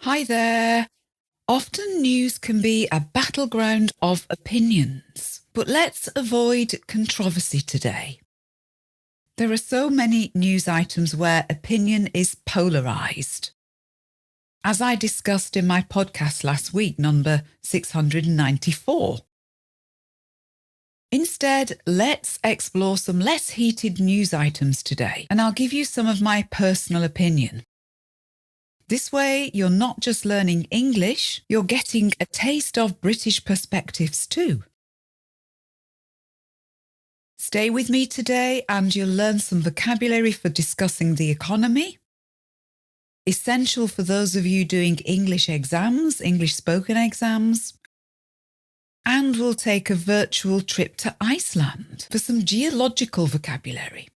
Hi there. Often news can be a battleground of opinions, but let's avoid controversy today. There are so many news items where opinion is polarised. As I discussed in my podcast last week, number 694. Instead, let's explore some less heated news items today, and I'll give you some of my personal opinion. This way, you're not just learning English, you're getting a taste of British perspectives too. Stay with me today and you'll learn some vocabulary for discussing the economy, essential for those of you doing English exams, English spoken exams, and we'll take a virtual trip to Iceland for some geological vocabulary.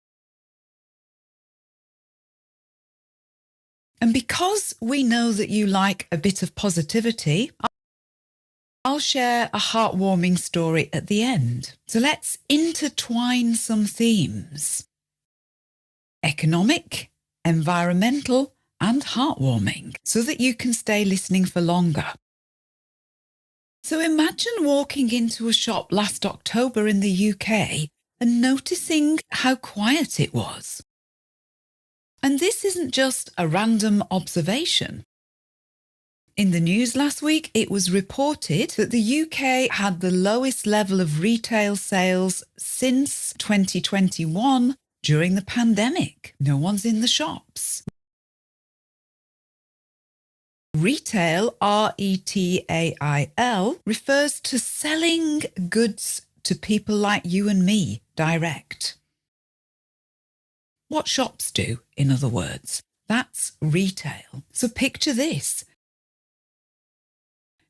And because we know that you like a bit of positivity, I'll share a heartwarming story at the end. So let's intertwine some themes: economic, environmental, and heartwarming, so that you can stay listening for longer. So imagine walking into a shop last October in the UK and noticing how quiet it was. And this isn't just a random observation. In the news last week, it was reported that the UK had the lowest level of retail sales since 2021 during the pandemic. No one's in the shops. Retail, R-E-T-A-I-L, refers to selling goods to people like you and me direct. What shops do, in other words. That's retail. So picture this.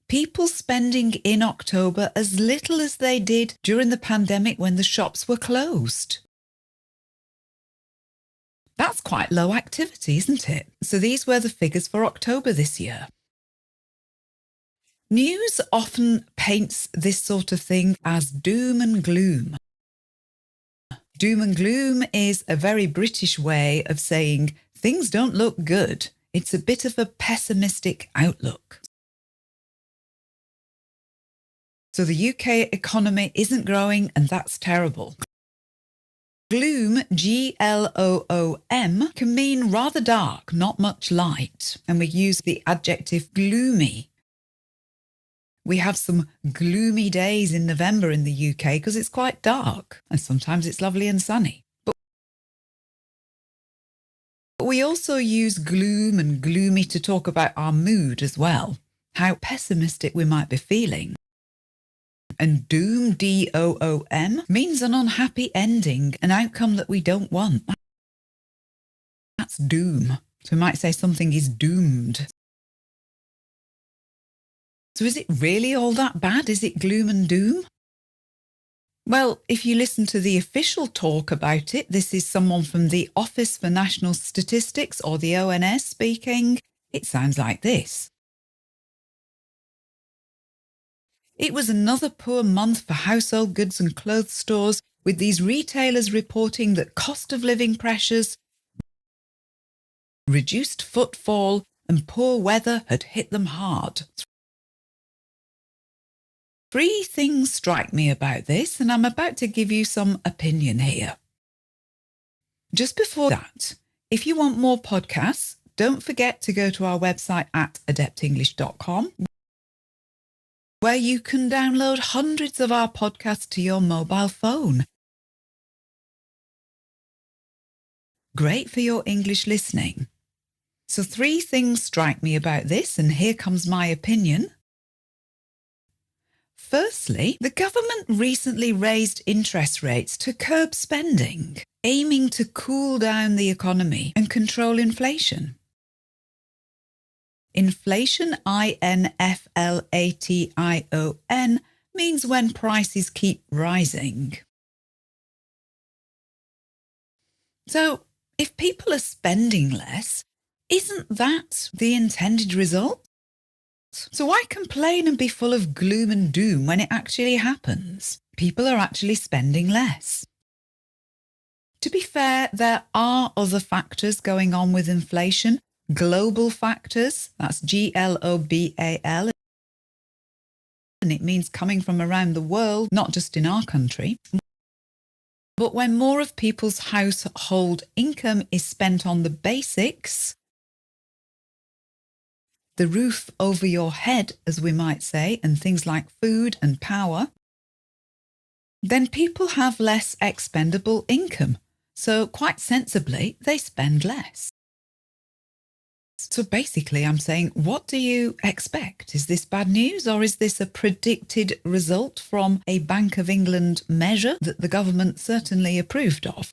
People spending in October as little as they did during the pandemic when the shops were closed. That's quite low activity, isn't it? So these were the figures for October this year. News often paints this sort of thing as doom and gloom. Doom and gloom is a very British way of saying things don't look good. It's a bit of a pessimistic outlook. So the UK economy isn't growing, and that's terrible. Gloom, G-L-O-O-M, can mean rather dark, not much light, and we use the adjective gloomy. We have some gloomy days in November in the UK because it's quite dark, and sometimes it's lovely and sunny. But we also use gloom and gloomy to talk about our mood as well, how pessimistic we might be feeling. And doom, D-O-O-M, means an unhappy ending, an outcome that we don't want. That's doom. So we might say something is doomed. So is it really all that bad? Is it gloom and doom? Well, if you listen to the official talk about it, this is someone from the Office for National Statistics, or the ONS, speaking. It sounds like this. It was another poor month for household goods and clothes stores, with these retailers reporting that cost of living pressures, reduced footfall, and poor weather had hit them hard. Three things strike me about this, and I'm about to give you some opinion here. Just before that, if you want more podcasts, don't forget to go to our website at adeptenglish.com, where you can download hundreds of our podcasts to your mobile phone. Great for your English listening. So three things strike me about this, and here comes my opinion. Firstly, the government recently raised interest rates to curb spending, aiming to cool down the economy and control inflation. Inflation, I-N-F-L-A-T-I-O-N, means when prices keep rising. So, if people are spending less, isn't that the intended result? So why complain and be full of gloom and doom when it actually happens? People are actually spending less. To be fair, there are other factors going on with inflation, global factors, that's global, and it means coming from around the world, not just in our country. But when more of people's household income is spent on the basics, the roof over your head, as we might say, and things like food and power, then people have less expendable income. So quite sensibly, they spend less. So basically, I'm saying, what do you expect? Is this bad news, or is this a predicted result from a Bank of England measure that the government certainly approved of?